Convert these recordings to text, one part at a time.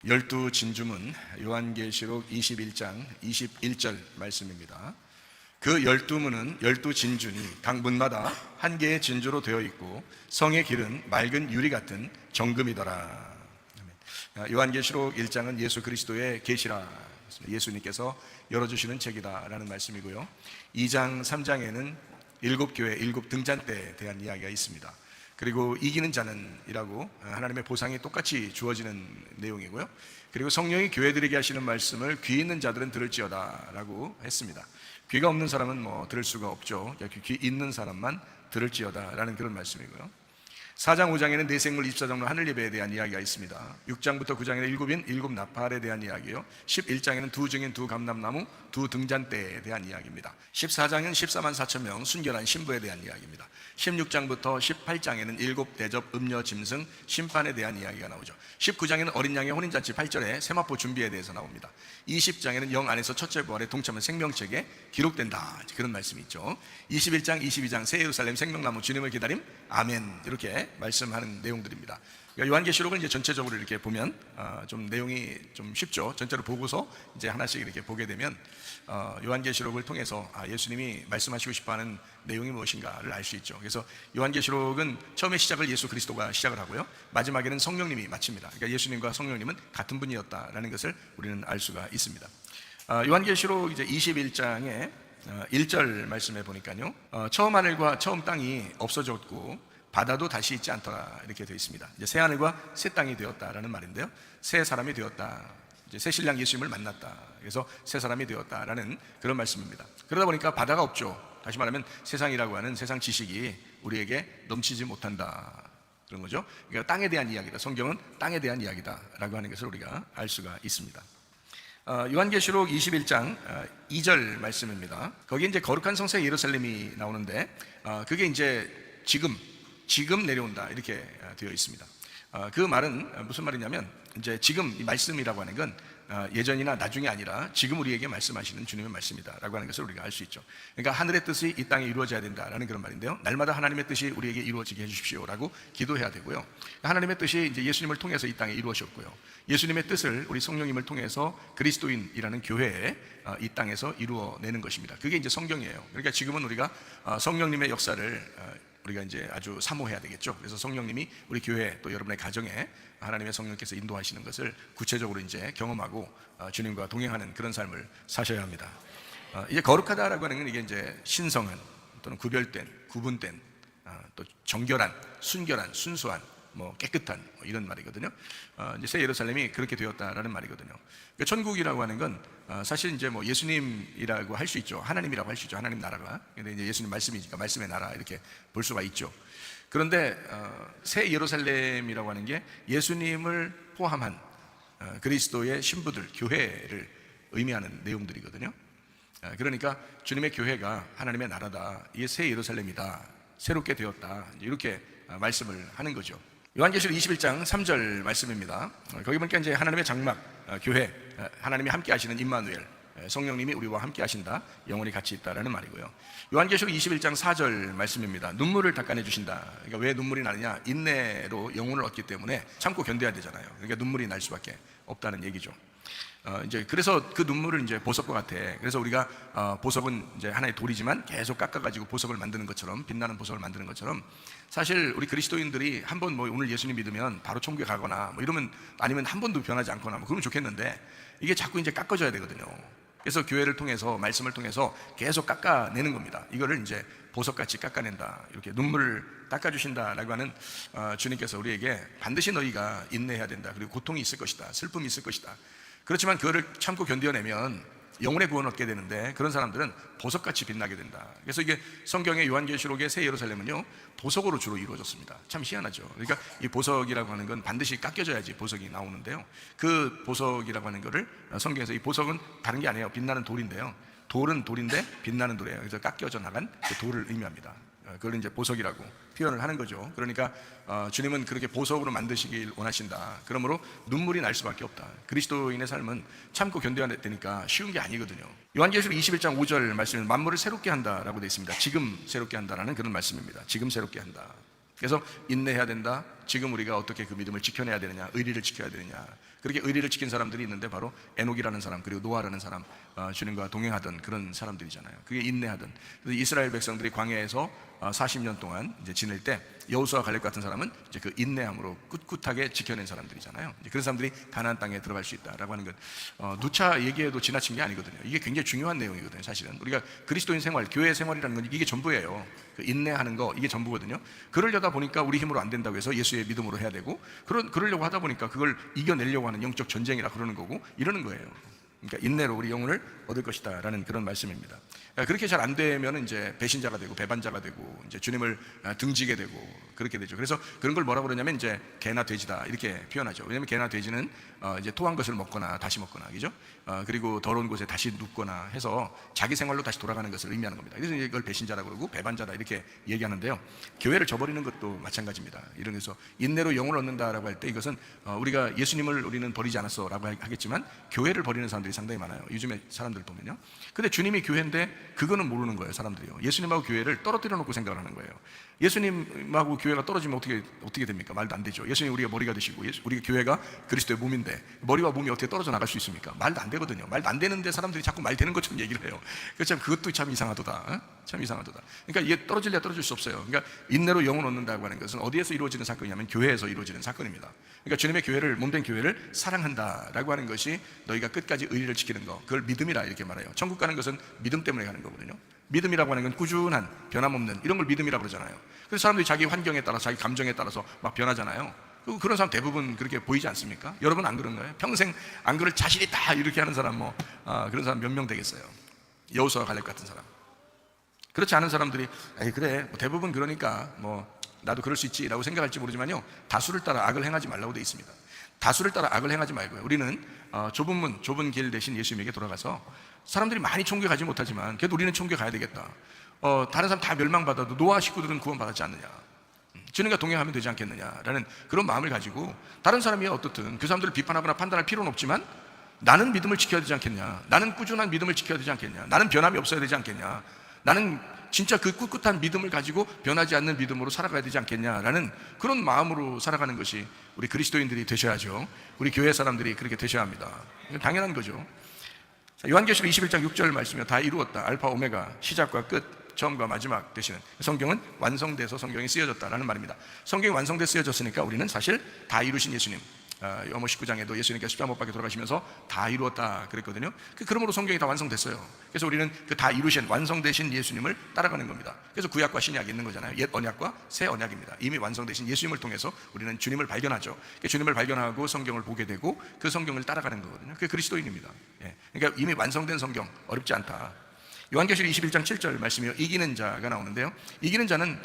열두 진주문 요한계시록 21장 21절 말씀입니다. 그 열두 문은 열두 진주니 각 문마다 한 개의 진주로 되어 있고 성의 길은 맑은 유리 같은 정금이더라. 요한계시록 1장은 예수 그리스도의 계시라, 예수님께서 열어주시는 책이다라는 말씀이고요. 2장 3장에는 일곱 교회 일곱 등잔대에 대한 이야기가 있습니다. 그리고 이기는 자는 이라고 하나님의 보상이 똑같이 주어지는 내용이고요. 그리고 성령이 교회들에게 하시는 말씀을 귀 있는 자들은 들을지어다 라고 했습니다. 귀가 없는 사람은 들을 수가 없죠. 귀 있는 사람만 들을지어다 라는 그런 말씀이고요. 4장 5장에는 네 생물 24장로 하늘 예배에 대한 이야기가 있습니다. 6장부터 9장에는 일곱인 일곱 나팔에 대한 이야기요. 11장에는 두 증인 두 감람나무 두 등잔대에 대한 이야기입니다. 14장은 14만 4천 명 순결한 신부에 대한 이야기입니다. 16장부터 18장에는 일곱 대접 음료 짐승 심판에 대한 이야기가 나오죠. 19장에는 어린 양의 혼인잔치 8절에 세마포 준비에 대해서 나옵니다. 20장에는 영 안에서 첫째 부활에 동참한 생명책에 기록된다, 그런 말씀이 있죠. 21장 22장 새 예루살렘 생명나무 주님을 기다림 아멘, 이렇게 말씀하는 내용들입니다. 그러니까 요한계시록을 이제 전체적으로 이렇게 보면 좀 내용이 좀 쉽죠. 전체로 보고서 이제 하나씩 이렇게 보게 되면 요한계시록을 통해서 예수님이 말씀하시고 싶어하는 내용이 무엇인가를 알 수 있죠. 그래서 요한계시록은 처음에 시작을 예수 그리스도가 시작을 하고요, 마지막에는 성령님이 마칩니다. 그러니까 예수님과 성령님은 같은 분이었다라는 것을 우리는 알 수가 있습니다. 요한계시록 이제 21장에 1절 말씀해 보니까요, 처음 하늘과 처음 땅이 없어졌고 바다도 다시 있지 않더라, 이렇게 되어 있습니다. 이제 새 하늘과 새 땅이 되었다라는 말인데요, 새 사람이 되었다, 이제 새 신랑 예수님을 만났다, 그래서 새 사람이 되었다라는 그런 말씀입니다. 그러다 보니까 바다가 없죠. 다시 말하면 세상이라고 하는 세상 지식이 우리에게 넘치지 못한다, 그런 거죠. 그러니까 땅에 대한 이야기다, 성경은 땅에 대한 이야기다라고 하는 것을 우리가 알 수가 있습니다. 요한계시록 21장 2절 말씀입니다. 거기 이제 거룩한 성새 예루살렘이 나오는데 그게 이제 지금 내려온다, 이렇게 되어 있습니다. 그 말은 무슨 말이냐면, 이제 지금 이 말씀이라고 하는 건 예전이나 나중이 아니라 지금 우리에게 말씀하시는 주님의 말씀이다라고 하는 것을 우리가 알 수 있죠. 그러니까 하늘의 뜻이 이 땅에 이루어져야 된다라는 그런 말인데요, 날마다 하나님의 뜻이 우리에게 이루어지게 해주십시오라고 기도해야 되고요. 하나님의 뜻이 이제 예수님을 통해서 이 땅에 이루어졌고요, 예수님의 뜻을 우리 성령님을 통해서 그리스도인이라는 교회에 이 땅에서 이루어내는 것입니다. 그게 이제 성경이에요. 그러니까 지금은 우리가 성령님의 역사를 우리가 이제 아주 사모해야 되겠죠. 그래서 성령님이 우리 교회 또 여러분의 가정에 하나님의 성령께서 인도하시는 것을 구체적으로 이제 경험하고 주님과 동행하는 그런 삶을 사셔야 합니다. 이제 거룩하다라고 하는 건 이게 이제 신성한 또는 구별된, 구분된, 또 정결한, 순결한, 순수한, 깨끗한 이런 말이거든요. 이제 새 예루살렘이 그렇게 되었다라는 말이거든요. 그러니까 천국이라고 하는 건 사실 이제 예수님이라고 할 수 있죠. 하나님이라고 할 수 있죠. 하나님 나라가. 근데 이제 예수님 말씀이니까 말씀의 나라, 이렇게 볼 수가 있죠. 그런데 새 예루살렘이라고 하는 게 예수님을 포함한 그리스도의 신부들, 교회를 의미하는 내용들이거든요. 그러니까 주님의 교회가 하나님의 나라다, 이게 새 예루살렘이다, 새롭게 되었다, 이렇게 말씀을 하는 거죠. 요한계시록 21장 3절 말씀입니다. 거기 보니까 이제 하나님의 장막, 교회, 하나님이 함께 하시는 임마누엘, 성령님이 우리와 함께 하신다, 영원히 같이 있다라는 말이고요. 요한계시록 21장 4절 말씀입니다. 눈물을 닦아내 주신다. 그러니까 왜 눈물이 나느냐? 인내로 영혼을 얻기 때문에 참고 견뎌야 되잖아요. 그러니까 눈물이 날 수밖에 없다는 얘기죠. 이제 그래서 그 눈물을 이제 보석과 같아. 그래서 우리가 보석은 이제 하나의 돌이지만 계속 깎아가지고 보석을 만드는 것처럼, 빛나는 보석을 만드는 것처럼, 사실 우리 그리스도인들이 한번 오늘 예수님 믿으면 바로 천국에 가거나 이러면, 아니면 한 번도 변하지 않거나 그러면 좋겠는데, 이게 자꾸 이제 깎아줘야 되거든요. 그래서 교회를 통해서, 말씀을 통해서 계속 깎아내는 겁니다. 이거를 이제 보석같이 깎아낸다, 이렇게 눈물을 닦아주신다라고 하는 주님께서 우리에게 반드시 너희가 인내해야 된다, 그리고 고통이 있을 것이다, 슬픔이 있을 것이다. 그렇지만 그거를 참고 견뎌내면 영혼의 구원을 얻게 되는데, 그런 사람들은 보석같이 빛나게 된다. 그래서 이게 성경의 요한계시록의 새 예루살렘은요, 보석으로 주로 이루어졌습니다. 참 희한하죠. 그러니까 이 보석이라고 하는 건 반드시 깎여져야지 보석이 나오는데요, 그 보석이라고 하는 거를 성경에서, 이 보석은 다른 게 아니에요, 빛나는 돌인데요, 돌은 돌인데 빛나는 돌이에요. 그래서 깎여져 나간 그 돌을 의미합니다. 그걸 이제 보석이라고 표현을 하는 거죠. 그러니까 주님은 그렇게 보석으로 만드시길 원하신다. 그러므로 눈물이 날 수밖에 없다. 그리스도인의 삶은 참고 견뎌야 되니까 쉬운 게 아니거든요. 요한계시록 21장 5절 말씀은 만물을 새롭게 한다라고 되어 있습니다. 지금 새롭게 한다라는 그런 말씀입니다. 지금 새롭게 한다. 그래서 인내해야 된다. 지금 우리가 어떻게 그 믿음을 지켜내야 되느냐, 의리를 지켜야 되느냐, 그렇게 의리를 지킨 사람들이 있는데 바로 에녹이라는 사람, 그리고 노아라는 사람, 주님과 동행하던 그런 사람들이잖아요. 그게 인내하던. 그래서 이스라엘 백성들이 광야에서 40년 동안 이제 지낼 때 여호수아 갈렙 같은 사람은 이제 그 인내함으로 꿋꿋하게 지켜낸 사람들이잖아요. 이제 그런 사람들이 가나안 땅에 들어갈 수 있다라고 하는 것, 누차 얘기해도 지나친 게 아니거든요. 이게 굉장히 중요한 내용이거든요. 사실은 우리가 그리스도인 생활, 교회 생활이라는 건 이게 전부예요. 그 인내하는 거, 이게 전부거든요. 그러려다 보니까 우리 힘으로 안 된다고 해서 예수의 믿음으로 해야 되고, 그러려고 하다 보니까 그걸 이겨내려고 하는 영적 전쟁이라 그러는 거고, 이러는 거예요. 그러니까 인내로 우리 영혼을 얻을 것이다 라는 그런 말씀입니다. 그렇게 잘 안 되면 이제 배신자가 되고 배반자가 되고 이제 주님을 등지게 되고 그렇게 되죠. 그래서 그런 걸 뭐라고 그러냐면 이제 개나 돼지다 이렇게 표현하죠. 왜냐하면 개나 돼지는 이제 토한 것을 먹거나 다시 먹거나, 그죠? 그리고 더러운 곳에 다시 눕거나 해서 자기 생활로 다시 돌아가는 것을 의미하는 겁니다. 그래서 이걸 배신자라고 그러고 배반자다 이렇게 얘기하는데요. 교회를 저버리는 것도 마찬가지입니다. 이런 데서 인내로 영을 얻는다라고 할 때 이것은 우리가 예수님을 우리는 버리지 않았어라고 하겠지만 교회를 버리는 사람들이 상당히 많아요. 요즘에 사람들 보면요. 근데 주님이 교회인데 그거는 모르는 거예요. 사람들이요. 예수님하고 교회를 떨어뜨려 놓고 생각을 하는 거예요. 예수님하고 교회가 떨어지면 어떻게 됩니까? 말도 안 되죠. 예수님 우리가 머리가 되시고 우리 교회가 그리스도의 몸인데 머리와 몸이 어떻게 떨어져 나갈 수 있습니까? 말도 안 되거든요. 말도 안 되는데 사람들이 자꾸 말 되는 것처럼 얘기를 해요. 그것도 참 이상하도다. 참 이상하도다. 그러니까 이게 떨어질래 떨어질 수 없어요. 그러니까 인내로 영을 얻는다고 하는 것은 어디에서 이루어지는 사건이냐면 교회에서 이루어지는 사건입니다. 그러니까 주님의 교회를, 몸된 교회를 사랑한다라고 하는 것이 너희가 끝까지 의리를 지키는 거, 그걸 믿음이라 이렇게 말해요. 천국 가는 것은 믿음 때문에 가는 거거든요. 믿음이라고 하는 건 꾸준한, 변함없는 이런 걸 믿음이라고 그러잖아요. 그래서 사람들이 자기 환경에 따라서, 자기 감정에 따라서 막 변하잖아요. 그런 사람 대부분 그렇게 보이지 않습니까? 여러분 안 그런가요? 평생 안 그럴 자신이 다 이렇게 하는 사람 그런 사람 몇 명 되겠어요? 여호수아 갈렙 같은 사람. 그렇지 않은 사람들이 그래 대부분 그러니까 나도 그럴 수 있지라고 생각할지 모르지만요, 다수를 따라 악을 행하지 말라고 되어 있습니다. 다수를 따라 악을 행하지 말고요, 우리는 좁은 문, 좁은 길 대신 예수님에게 돌아가서 사람들이 많이 총교 가지 못하지만 그래도 우리는 총교 가야 되겠다. 다른 사람 다 멸망받아도 노아 식구들은 구원받았지 않느냐, 주님과 동행하면 되지 않겠느냐라는 그런 마음을 가지고, 다른 사람이 어떻든 그 사람들을 비판하거나 판단할 필요는 없지만 나는 믿음을 지켜야 되지 않겠냐, 나는 꾸준한 믿음을 지켜야 되지 않겠냐, 나는 변함이 없어야 되지 않겠냐, 나는 진짜 그 꿋꿋한 믿음을 가지고 변하지 않는 믿음으로 살아가야 되지 않겠냐라는 그런 마음으로 살아가는 것이 우리 그리스도인들이 되셔야죠. 우리 교회 사람들이 그렇게 되셔야 합니다. 당연한 거죠. 요한계시록 21장 6절 말씀이요, 다 이루었다. 알파 오메가, 시작과 끝, 처음과 마지막 되시는. 성경은 완성돼서 성경이 쓰여졌다라는 말입니다. 성경이 완성돼 쓰여졌으니까 우리는 사실 다 이루신 예수님, 요한복음 19장에도 예수님께서 십자가 못 박혀 돌아가시면서 다 이루었다 그랬거든요. 그러므로 성경이 다 완성됐어요. 그래서 우리는 그 다 이루신, 완성되신 예수님을 따라가는 겁니다. 그래서 구약과 신약이 있는 거잖아요. 옛 언약과 새 언약입니다. 이미 완성되신 예수님을 통해서 우리는 주님을 발견하죠. 주님을 발견하고 성경을 보게 되고 그 성경을 따라가는 거거든요. 그게 그리스도인입니다. 그러니까 이미 완성된 성경, 어렵지 않다. 요한계시록 21장 7절 말씀이요, 이기는 자가 나오는데요, 이기는 자는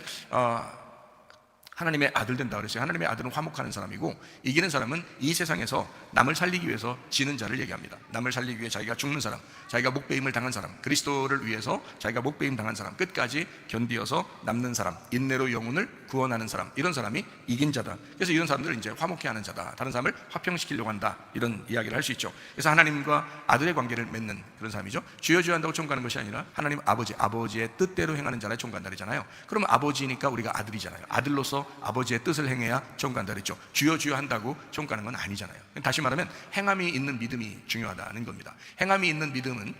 하나님의 아들 된다 그랬어요. 하나님의 아들은 화목하는 사람이고, 이기는 사람은 이 세상에서 남을 살리기 위해서 지는 자를 얘기합니다. 남을 살리기 위해 자기가 죽는 사람, 자기가 목배임을 당한 사람, 그리스도를 위해서 자기가 목배임 당한 사람, 끝까지 견디어서 남는 사람, 인내로 영혼을 구원하는 사람, 이런 사람이 이긴 자다. 그래서 이런 사람들을 이제 화목해하는 자다, 다른 사람을 화평시키려고 한다, 이런 이야기를 할 수 있죠. 그래서 하나님과 아들의 관계를 맺는 그런 사람이죠. 주여 주여 한다고 총가는 것이 아니라 하나님 아버지의 뜻대로 행하는 자를 총간다리잖아요. 그러면 아버지니까 우리가 아들이잖아요. 아들로서 아버지의 뜻을 행해야 총간다 그랬죠. 주여 주여 한다고 총가는 건 아니잖아요. 다시 말하면 행함이 있는 믿음이 중요하다는 겁니다. 행함이 있는 믿음은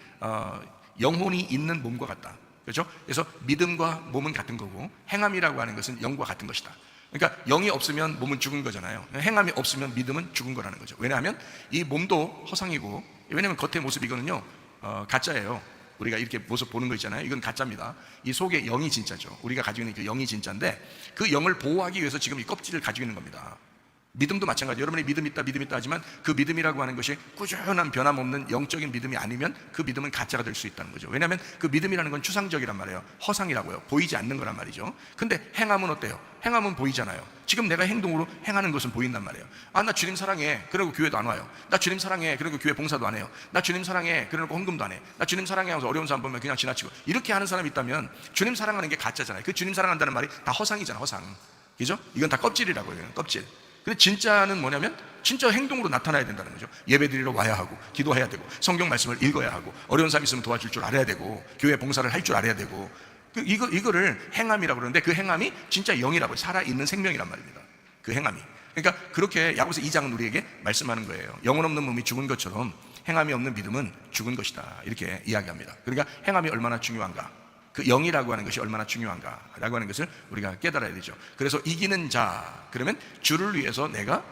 영혼이 있는 몸과 같다, 그렇죠? 그래서 믿음과 몸은 같은 거고, 행함이라고 하는 것은 영과 같은 것이다. 그러니까 영이 없으면 몸은 죽은 거잖아요. 행함이 없으면 믿음은 죽은 거라는 거죠. 왜냐하면 이 몸도 허상이고, 왜냐하면 겉의 모습 이거는요 가짜예요. 우리가 이렇게 모습 보는 거 있잖아요. 이건 가짜입니다. 이 속에 영이 진짜죠. 우리가 가지고 있는 그 영이 진짜인데, 그 영을 보호하기 위해서 지금 이 껍질을 가지고 있는 겁니다. 믿음도 마찬가지. 여러분이 믿음 있다 하지만 그 믿음이라고 하는 것이 꾸준한 변함없는 영적인 믿음이 아니면 그 믿음은 가짜가 될 수 있다는 거죠. 왜냐하면 그 믿음이라는 건 추상적이란 말이에요. 허상이라고요. 보이지 않는 거란 말이죠. 근데 행함은 어때요? 행함은 보이잖아요. 지금 내가 행동으로 행하는 것은 보인단 말이에요. 나 주님 사랑해, 그러고 교회도 안 와요. 나 주님 사랑해, 그러고 교회 봉사도 안 해요. 나 주님 사랑해, 그러고 헌금도 안 해. 나 주님 사랑해 하면서 어려운 사람 보면 그냥 지나치고, 이렇게 하는 사람이 있다면 주님 사랑하는 게 가짜잖아요. 그 주님 사랑한다는 말이 다 허상이잖아, 허상. 그죠? 이건 다 껍질이라고 해요. 껍질. 근데 진짜는 뭐냐면 진짜 행동으로 나타나야 된다는 거죠. 예배드리러 와야 하고, 기도해야 되고, 성경 말씀을 읽어야 하고, 어려운 사람 있으면 도와줄 줄 알아야 되고, 교회 봉사를 할 줄 알아야 되고, 이거를 행함이라고 그러는데, 그 행함이 진짜 영이라고, 살아있는 생명이란 말입니다. 그 행함이. 그러니까 그렇게 야고보서 2장은 우리에게 말씀하는 거예요. 영혼 없는 몸이 죽은 것처럼 행함이 없는 믿음은 죽은 것이다, 이렇게 이야기합니다. 그러니까 행함이 얼마나 중요한가, 그 영이라고 하는 것이 얼마나 중요한가라고 하는 것을 우리가 깨달아야 되죠. 그래서 이기는 자, 그러면 주를 위해서 내가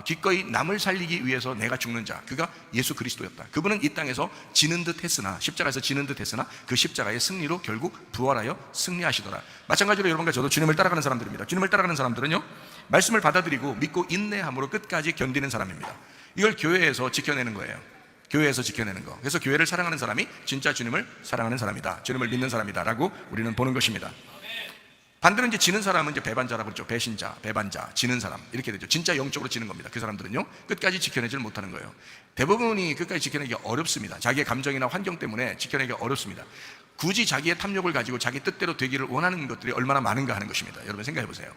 기꺼이 남을 살리기 위해서 내가 죽는 자, 그가 예수 그리스도였다. 그분은 이 땅에서 지는 듯 했으나, 십자가에서 지는 듯 했으나 그 십자가의 승리로 결국 부활하여 승리하시더라. 마찬가지로 여러분과 저도 주님을 따라가는 사람들입니다. 주님을 따라가는 사람들은요, 말씀을 받아들이고 믿고 인내함으로 끝까지 견디는 사람입니다. 이걸 교회에서 지켜내는 거예요. 교회에서 지켜내는 거. 그래서 교회를 사랑하는 사람이 진짜 주님을 사랑하는 사람이다, 주님을 믿는 사람이다 라고 우리는 보는 것입니다. 반대로 이제 지는 사람은 이제 배반자라고 그러죠. 배신자, 배반자, 지는 사람, 이렇게 되죠. 진짜 영적으로 지는 겁니다. 그 사람들은요, 끝까지 지켜내지를 못하는 거예요. 대부분이 끝까지 지켜내기가 어렵습니다. 자기의 감정이나 환경 때문에 지켜내기가 어렵습니다. 굳이 자기의 탐욕을 가지고 자기 뜻대로 되기를 원하는 것들이 얼마나 많은가 하는 것입니다. 여러분 생각해 보세요.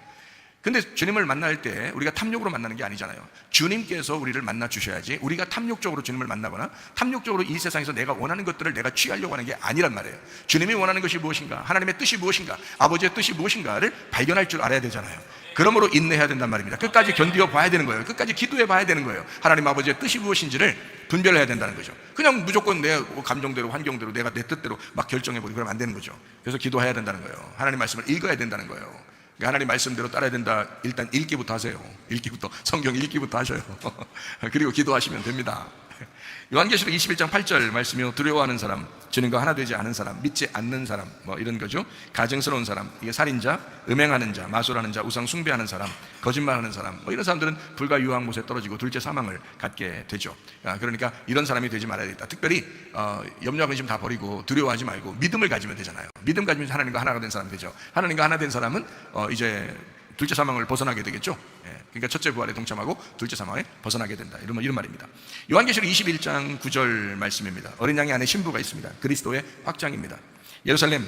근데 주님을 만날 때 우리가 탐욕으로 만나는 게 아니잖아요. 주님께서 우리를 만나 주셔야지, 우리가 탐욕적으로 주님을 만나거나 탐욕적으로 이 세상에서 내가 원하는 것들을 내가 취하려고 하는 게 아니란 말이에요. 주님이 원하는 것이 무엇인가, 하나님의 뜻이 무엇인가, 아버지의 뜻이 무엇인가를 발견할 줄 알아야 되잖아요. 그러므로 인내해야 된단 말입니다. 끝까지 견디어 봐야 되는 거예요. 끝까지 기도해 봐야 되는 거예요. 하나님 아버지의 뜻이 무엇인지를 분별해야 된다는 거죠. 그냥 무조건 내 감정대로 환경대로 내가 내 뜻대로 막 결정해버리고 그러면 안 되는 거죠. 그래서 기도해야 된다는 거예요. 하나님 말씀을 읽어야 된다는 거예요. 하나님 말씀대로 따라야 된다. 일단 읽기부터 하세요. 읽기부터, 성경 읽기부터 하셔요. 그리고 기도하시면 됩니다. 요한계시록 21장 8절 말씀이요, 두려워하는 사람, 주님과 하나 되지 않은 사람, 믿지 않는 사람, 뭐 이런 거죠. 가증스러운 사람, 이게 살인자, 음행하는 자, 마술하는 자, 우상 숭배하는 사람, 거짓말하는 사람, 뭐 이런 사람들은 불과 유황못에 떨어지고 둘째 사망을 갖게 되죠. 그러니까 이런 사람이 되지 말아야겠다. 특별히 염려와 근심 다 버리고 두려워하지 말고 믿음을 가지면 되잖아요. 믿음 가지면 하나님과 하나가 된 사람이 되죠. 하나님과 하나 된 사람은 이제 둘째 사망을 벗어나게 되겠죠. 그러니까 첫째 부활에 동참하고 둘째 사망에 벗어나게 된다, 이런 말입니다. 요한계시록 21장 9절 말씀입니다. 어린 양의 안에 신부가 있습니다. 그리스도의 확장입니다. 예루살렘,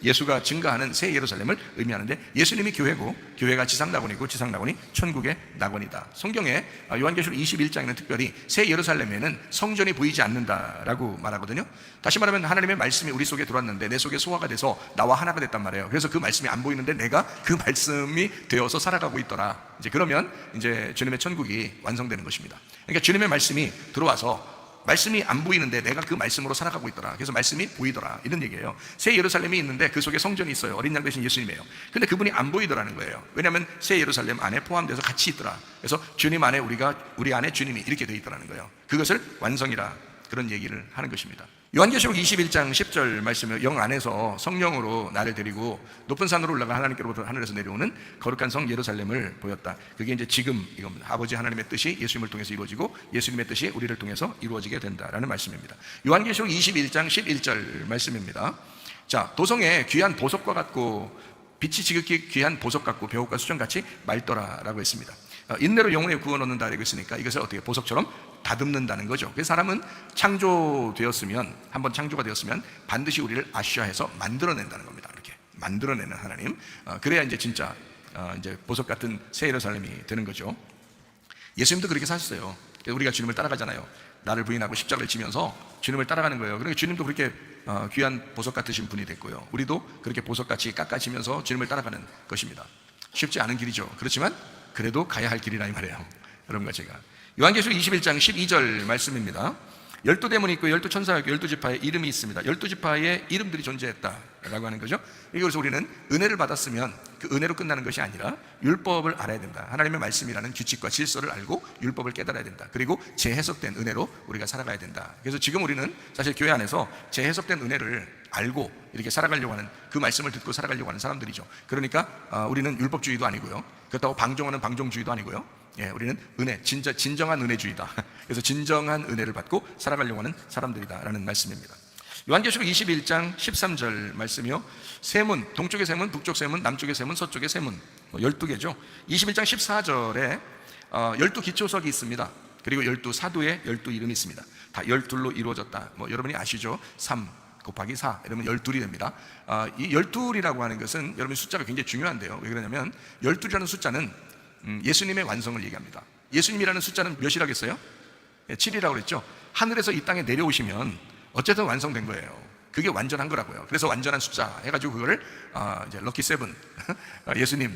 예수가 증가하는 새 예루살렘을 의미하는데, 예수님이 교회고 교회가 지상낙원이고 지상낙원이 천국의 낙원이다. 성경에 요한계시록 21장에는 특별히 새 예루살렘에는 성전이 보이지 않는다라고 말하거든요. 다시 말하면 하나님의 말씀이 우리 속에 들어왔는데 내 속에 소화가 돼서 나와 하나가 됐단 말이에요. 그래서 그 말씀이 안 보이는데 내가 그 말씀이 되어서 살아가고 있더라. 이제 그러면 이제 주님의 천국이 완성되는 것입니다. 그러니까 주님의 말씀이 들어와서 말씀이 안 보이는데 내가 그 말씀으로 살아가고 있더라. 그래서 말씀이 보이더라, 이런 얘기예요. 새 예루살렘이 있는데 그 속에 성전이 있어요. 어린 양 대신 예수님이에요. 근데 그분이 안 보이더라는 거예요. 왜냐하면 새 예루살렘 안에 포함돼서 같이 있더라. 그래서 주님 안에 우리 안에 주님이 이렇게 돼 있더라는 거예요. 그것을 완성이라, 그런 얘기를 하는 것입니다. 요한계시록 21장 10절 말씀에 영 안에서 성령으로 나를 데리고 높은 산으로 올라가 하나님께로부터 하늘에서 내려오는 거룩한 성 예루살렘을 보였다. 그게 이제 지금 이겁니다. 아버지 하나님의 뜻이 예수님을 통해서 이루어지고 예수님의 뜻이 우리를 통해서 이루어지게 된다라는 말씀입니다. 요한계시록 21장 11절 말씀입니다. 자, 도성에 귀한 보석과 같고 빛이 지극히 귀한 보석 같고 벼옷과 수정같이 맑더라라고 했습니다. 인내로 영혼의 구원 얻는다 라고 했으니까 이것을 어떻게 보석처럼 다듬는다는 거죠. 그래서 사람은 창조되었으면, 한번 창조가 되었으면 반드시 우리를 아시아해서 만들어낸다는 겁니다. 이렇게 만들어내는 하나님, 그래야 이제 진짜 이제 보석 같은 새 예루살렘이 되는 거죠. 예수님도 그렇게 사셨어요. 우리가 주님을 따라가잖아요. 나를 부인하고 십자가를 지면서 주님을 따라가는 거예요. 그러니까 주님도 그렇게 귀한 보석 같으신 분이 됐고요. 우리도 그렇게 보석같이 깎아지면서 주님을 따라가는 것입니다. 쉽지 않은 길이죠. 그렇지만 그래도 가야 할 길이라 이 말이에요. 여러분과 제가 요한계시록 21장 12절 말씀입니다. 12대문이 있고 12천사가 있고 12지파의 이름이 있습니다. 12지파의 이름들이 존재했다라고 하는 거죠. 그래서 우리는 은혜를 받았으면 그 은혜로 끝나는 것이 아니라 율법을 알아야 된다. 하나님의 말씀이라는 규칙과 질서를 알고 율법을 깨달아야 된다. 그리고 재해석된 은혜로 우리가 살아가야 된다. 그래서 지금 우리는 사실 교회 안에서 재해석된 은혜를 알고 이렇게 살아가려고 하는, 그 말씀을 듣고 살아가려고 하는 사람들이죠. 그러니까 우리는 율법주의도 아니고요, 그렇다고 방종하는 방종주의도 아니고요. 우리는 은혜, 진정한 은혜주의다. 그래서 진정한 은혜를 받고 살아가려고 하는 사람들이다라는 말씀입니다. 요한계시록 21장 13절 말씀이요, 세문, 동쪽의 세문, 북쪽 세문, 남쪽의 세문, 서쪽의 세문, 12개죠 21장 14절에 12기초석이 있습니다. 그리고 12사도의 12이름이 있습니다. 다 12로 이루어졌다. 여러분이 아시죠? 3 곱하기 4 이러면 12이 됩니다. 이 12이라고 하는 것은 여러분 숫자가 굉장히 중요한데요. 왜 그러냐면 12이라는 숫자는 예수님의 완성을 얘기합니다. 예수님이라는 숫자는 몇이라겠어요? 7이라고 그랬죠. 하늘에서 이 땅에 내려오시면 어쨌든 완성된 거예요. 그게 완전한 거라고요. 그래서 완전한 숫자 해가지고 그거를 이제 럭키 세븐, 예수님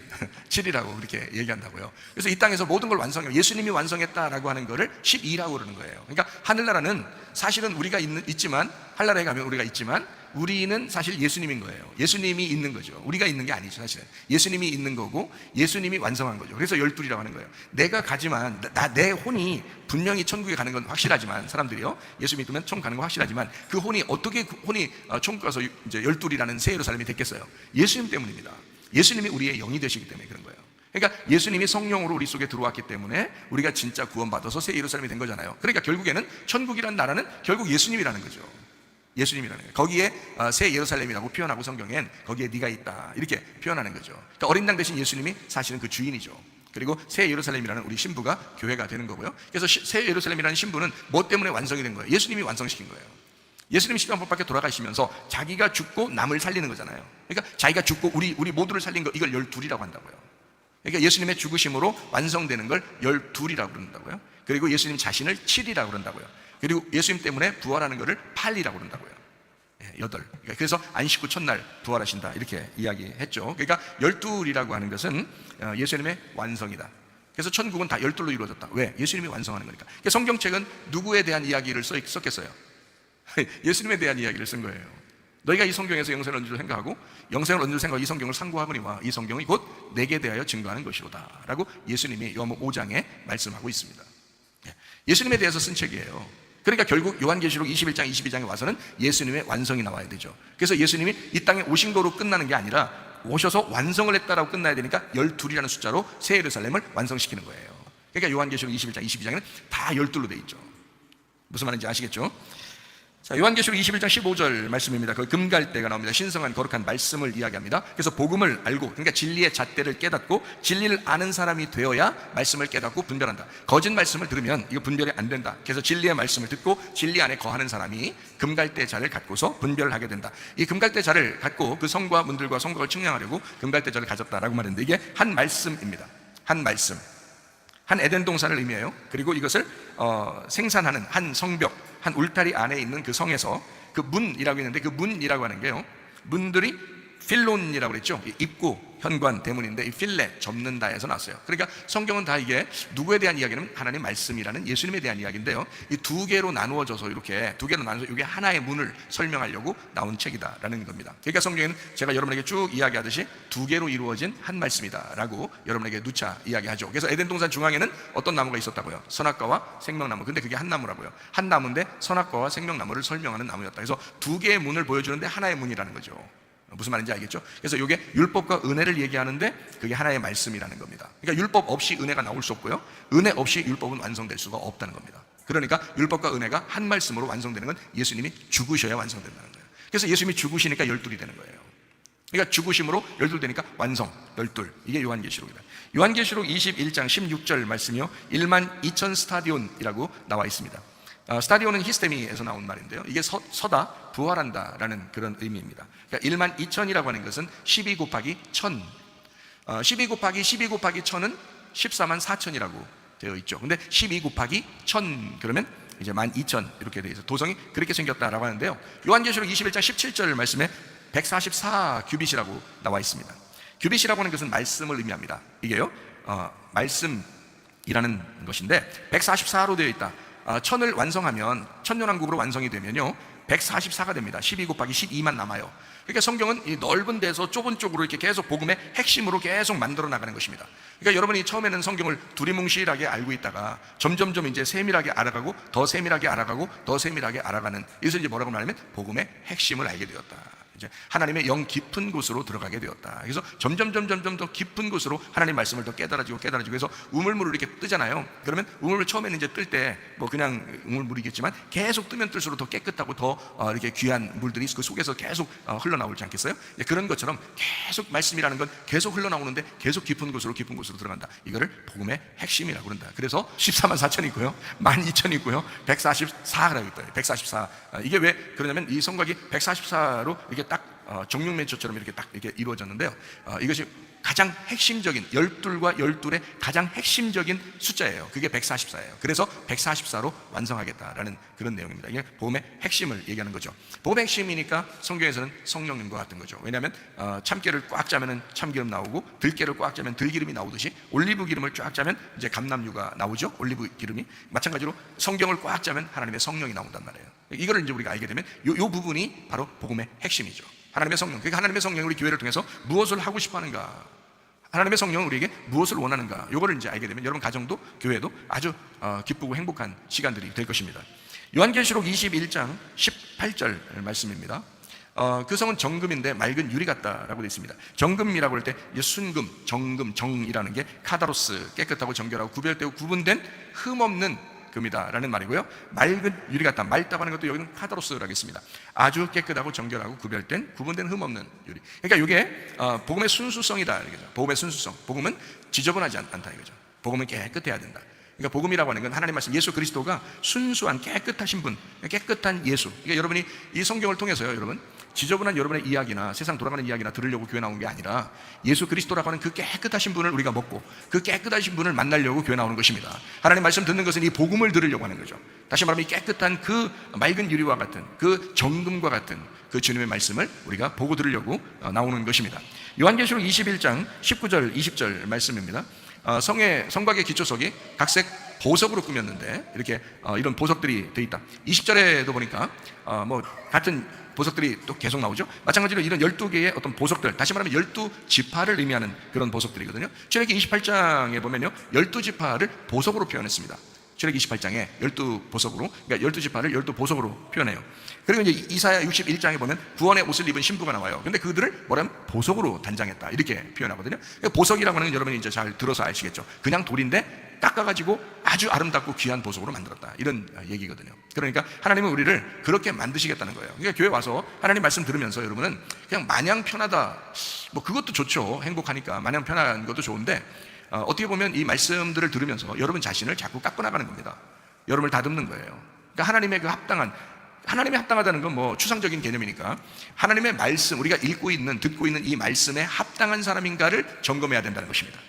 7이라고 그렇게 얘기한다고요. 그래서 이 땅에서 모든 걸 완성해요. 예수님이 완성했다라고 하는 거를 12라고 그러는 거예요. 그러니까 하늘나라는 사실은 우리가 있지만, 하늘나라에 가면 우리가 있지만, 우리는 사실 예수님인 거예요. 예수님이 있는 거죠. 우리가 있는 게 아니죠. 사실은 예수님이 있는 거고 예수님이 완성한 거죠. 그래서 12이라고 하는 거예요. 내가 가지만, 내 혼이 분명히 천국에 가는 건 확실하지만, 사람들이요, 예수 믿으면 천국 가는 건 확실하지만, 그 혼이 어떻게 혼이 천국 가서 이제 12이라는 새 예루살렘이 됐겠어요? 예수님 때문입니다. 예수님이 우리의 영이 되시기 때문에 그런 거예요. 그러니까 예수님이 성령으로 우리 속에 들어왔기 때문에 우리가 진짜 구원받아서 새 예루살렘이 된 거잖아요. 그러니까 결국에는 천국이라는 나라는 결국 예수님이라는 거죠. 예수님이라는 거예요. 거기에 새 예루살렘이라고 표현하고, 성경엔 거기에 네가 있다 이렇게 표현하는 거죠. 그러니까 어린 양 대신 예수님이 사실은 그 주인이죠. 그리고 새 예루살렘이라는 우리 신부가 교회가 되는 거고요. 그래서 새 예루살렘이라는 신부는 뭐 때문에 완성이 된 거예요? 예수님이 완성시킨 거예요. 예수님이 십자가 못 박혀 돌아가시면서 자기가 죽고 남을 살리는 거잖아요. 그러니까 자기가 죽고 우리 모두를 살린 거, 이걸 12이라고 한다고요. 그러니까 예수님의 죽으심으로 완성되는 걸 12이라고 그런다고요. 그리고 예수님 자신을 7이라고 그런다고요. 그리고 예수님 때문에 부활하는 것을 8이라고 그런다고요. 8. 그래서 안식 후 첫날 부활하신다 이렇게 이야기했죠. 그러니까 12이라고 하는 것은 예수님의 완성이다. 그래서 천국은 다 12로 이루어졌다. 왜? 예수님이 완성하는 거니까. 그러니까 성경책은 누구에 대한 이야기를 썼겠어요? 예수님에 대한 이야기를 쓴 거예요. 너희가 이 성경에서 영생을 얻는 줄 생각하고 영생을 얻는 줄 생각하고 이 성경을 상고하거니와 이 성경이 곧 내게 대하여 증거하는 것이로다 라고 예수님이 요한복음 5장에 말씀하고 있습니다. 예수님에 대해서 쓴 책이에요. 그러니까 결국 요한계시록 21장 22장에 와서는 예수님의 완성이 나와야 되죠. 그래서 예수님이 이 땅에 오신 거로 끝나는 게 아니라 오셔서 완성을 했다라고 끝나야 되니까 12이라는 숫자로 새 예루살렘을 완성시키는 거예요. 그러니까 요한계시록 21장 22장에는 다 12로 돼 있죠. 무슨 말인지 아시겠죠? 자, 요한계시록 21장 15절 말씀입니다. 그 금갈대가 나옵니다. 신성한 거룩한 말씀을 이야기합니다. 그래서 복음을 알고, 그러니까 진리의 잣대를 깨닫고 진리를 아는 사람이 되어야 말씀을 깨닫고 분별한다. 거짓 말씀을 들으면 이거 분별이 안 된다. 그래서 진리의 말씀을 듣고 진리 안에 거하는 사람이 금갈대 자를 갖고서 분별을 하게 된다. 이 금갈대 자를 갖고 그 성과 문들과 성곽을 측량하려고 금갈대 자를 가졌다라고 말했는데, 이게 한 말씀입니다. 한 말씀, 한 에덴 동산을 의미해요. 그리고 이것을 생산하는 한 성벽, 한 울타리 안에 있는 그 성에서 그 문이라고 했는데, 그 문이라고 하는 게요, 문들이 필론이라고 그랬죠. 입구, 현관, 대문인데 이 필레, 접는다에서 나왔어요. 그러니까 성경은 다 이게 누구에 대한 이야기는 하나님 말씀이라는 예수님에 대한 이야기인데요, 이 두 개로 나누어져서 이렇게 두 개로 나눠서 이게 하나의 문을 설명하려고 나온 책이다라는 겁니다. 그러니까 성경에는 제가 여러분에게 쭉 이야기하듯이 두 개로 이루어진 한 말씀이다라고 여러분에게 누차 이야기하죠. 그래서 에덴 동산 중앙에는 어떤 나무가 있었다고요? 선악과와 생명나무. 근데 그게 한 나무라고요. 한 나무인데 선악과와 생명나무를 설명하는 나무였다. 그래서 두 개의 문을 보여주는데 하나의 문이라는 거죠. 무슨 말인지 알겠죠? 그래서 이게 율법과 은혜를 얘기하는데 그게 하나의 말씀이라는 겁니다. 그러니까 율법 없이 은혜가 나올 수 없고요, 은혜 없이 율법은 완성될 수가 없다는 겁니다. 그러니까 율법과 은혜가 한 말씀으로 완성되는 건 예수님이 죽으셔야 완성된다는 거예요. 그래서 예수님이 죽으시니까 12이 되는 거예요. 그러니까 죽으심으로 12 되니까 완성, 12. 이게 요한계시록이다. 요한계시록 21장 16절 말씀이요, 1만 2천 스타디온이라고 나와 있습니다. 스타디온은 히스테미에서 나온 말인데요, 이게 서다, 부활한다 라는 그런 의미입니다. 그러니까 1만 2천이라고 하는 것은 12 곱하기 1000, 12 곱하기 12 곱하기 1000은 14만 4천이라고 되어 있죠. 근데 12 곱하기 1000 그러면 이제 12,000 이렇게 되어 있어요. 도성이 그렇게 생겼다라고 하는데요, 요한계시록 21장 17절 말씀에 144 규빗이라고 나와 있습니다. 규빗이라고 하는 것은 말씀을 의미합니다. 이게요, 말씀이라는 것인데 144로 되어 있다. 1000을 완성하면, 천년왕국으로 완성이 되면요 144가 됩니다. 12 곱하기 12만 남아요. 그러니까 성경은 이 넓은 데서 좁은 쪽으로 이렇게 계속 복음의 핵심으로 계속 만들어 나가는 것입니다. 그러니까 여러분이 처음에는 성경을 두리뭉실하게 알고 있다가 점점점 이제 세밀하게 알아가고 더 세밀하게 알아가고 더 세밀하게 알아가는, 이것을 이제 뭐라고 말하면 복음의 핵심을 알게 되었다. 이제 하나님의 영 깊은 곳으로 들어가게 되었다. 그래서 점점 더 깊은 곳으로 하나님 말씀을 더 깨달아지고 해서 우물물을 이렇게 뜨잖아요. 그러면 우물을 처음에는 이제 뜰 때 뭐 그냥 우물물이겠지만 계속 뜨면 뜰수록 더 깨끗하고 더 이렇게 귀한 물들이 그 속에서 계속 흘러나오지 않겠어요? 그런 것처럼 계속 말씀이라는 건 계속 흘러나오는데 계속 깊은 곳으로 들어간다. 이거를 복음의 핵심이라고 그런다. 그래서 14만 4천이 있고요, 12,000이 있고요, 144라고 있다. 144. 이게 왜 그러냐면 이 성곽이 144로 이렇게 딱 정육면초처럼 이렇게 딱 이렇게 이루어졌는데요, 이것이 가장 핵심적인 12과 12의 가장 핵심적인 숫자예요. 그게 144예요. 그래서 144로 완성하겠다라는 그런 내용입니다. 이게 복음의 핵심을 얘기하는 거죠. 복음의 핵심이니까 성경에서는 성령님과 같은 거죠. 왜냐하면 참깨를 꽉 짜면 참기름 나오고 들깨를 꽉 짜면 들기름이 나오듯이 올리브 기름을 쫙 짜면 이제 감람유가 나오죠. 올리브 기름이. 마찬가지로 성경을 꽉 짜면 하나님의 성령이 나온단 말이에요. 이거를 이제 우리가 알게 되면 요 부분이 바로 복음의 핵심이죠. 하나님의 성령. 그러니까 하나님의 성령이 우리 교회를 통해서 무엇을 하고 싶어 하는가, 하나님의 성령은 우리에게 무엇을 원하는가, 요거를 이제 알게 되면 여러분 가정도 교회도 아주 기쁘고 행복한 시간들이 될 것입니다. 요한계시록 21장 18절 말씀입니다. 그 성은 정금인데 맑은 유리 같다라고 되어 있습니다. 정금이라고 할 때 순금, 정금, 정이라는 게 카다로스, 깨끗하고 정결하고 구별되고 구분된 흠없는 금이다라는 말이고요. 맑은 유리 같다, 맑다고 하는 것도 여기는 카다로스라고 하겠습니다. 아주 깨끗하고 정결하고 구별된, 구분된 흠없는 유리. 그러니까 이게 복음의 순수성이다 이거죠. 복음의 순수성. 복음은 지저분하지 않다 이거죠. 복음은 깨끗해야 된다. 그러니까 복음이라고 하는 건 하나님 말씀, 예수 그리스도가 순수한 깨끗하신 분, 깨끗한 예수. 그러니까 여러분이 이 성경을 통해서요, 여러분 지저분한 여러분의 이야기나 세상 돌아가는 이야기나 들으려고 교회 나온 게 아니라 예수 그리스도라고 하는 그 깨끗하신 분을 우리가 먹고 그 깨끗하신 분을 만나려고 교회 나오는 것입니다. 하나님 말씀 듣는 것은 이 복음을 들으려고 하는 거죠. 다시 말하면 이 깨끗한 그 맑은 유리와 같은 그 정금과 같은 그 주님의 말씀을 우리가 보고 들으려고 나오는 것입니다. 요한계시록 21장 19절 20절 말씀입니다. 성곽의 기초석이 각색 보석으로 꾸몄는데 이렇게 이런 보석들이 돼 있다. 20절에도 보니까 같은 보석들이 또 계속 나오죠. 마찬가지로 이런 12개의 어떤 보석들, 다시 말하면 12지파를 의미하는 그런 보석들이거든요. 출애굽기 28장에 보면요, 12지파를 보석으로 표현했습니다. 출애굽기 28장에 12보석으로, 그러니까 12지파를 12보석으로 표현해요. 그리고 이제 이사야 61장에 보면 구원의 옷을 입은 신부가 나와요. 근데 그들을 뭐라면 보석으로 단장했다 이렇게 표현하거든요. 보석이라고 하는 건 여러분이 이제 잘 들어서 아시겠죠. 그냥 돌인데 깎아가지고 아주 아름답고 귀한 보석으로 만들었다, 이런 얘기거든요. 그러니까 하나님은 우리를 그렇게 만드시겠다는 거예요. 그러니까 교회 와서 하나님 말씀 들으면서 여러분은 그냥 마냥 편하다, 그것도 좋죠. 행복하니까 마냥 편한 것도 좋은데 어떻게 보면 이 말씀들을 들으면서 여러분 자신을 자꾸 깎고 나가는 겁니다. 여러분을 다듬는 거예요. 그러니까 하나님의 그 합당한, 하나님의 합당하다는 건 추상적인 개념이니까 하나님의 말씀, 우리가 읽고 있는, 듣고 있는 이 말씀에 합당한 사람인가를 점검해야 된다는 것입니다.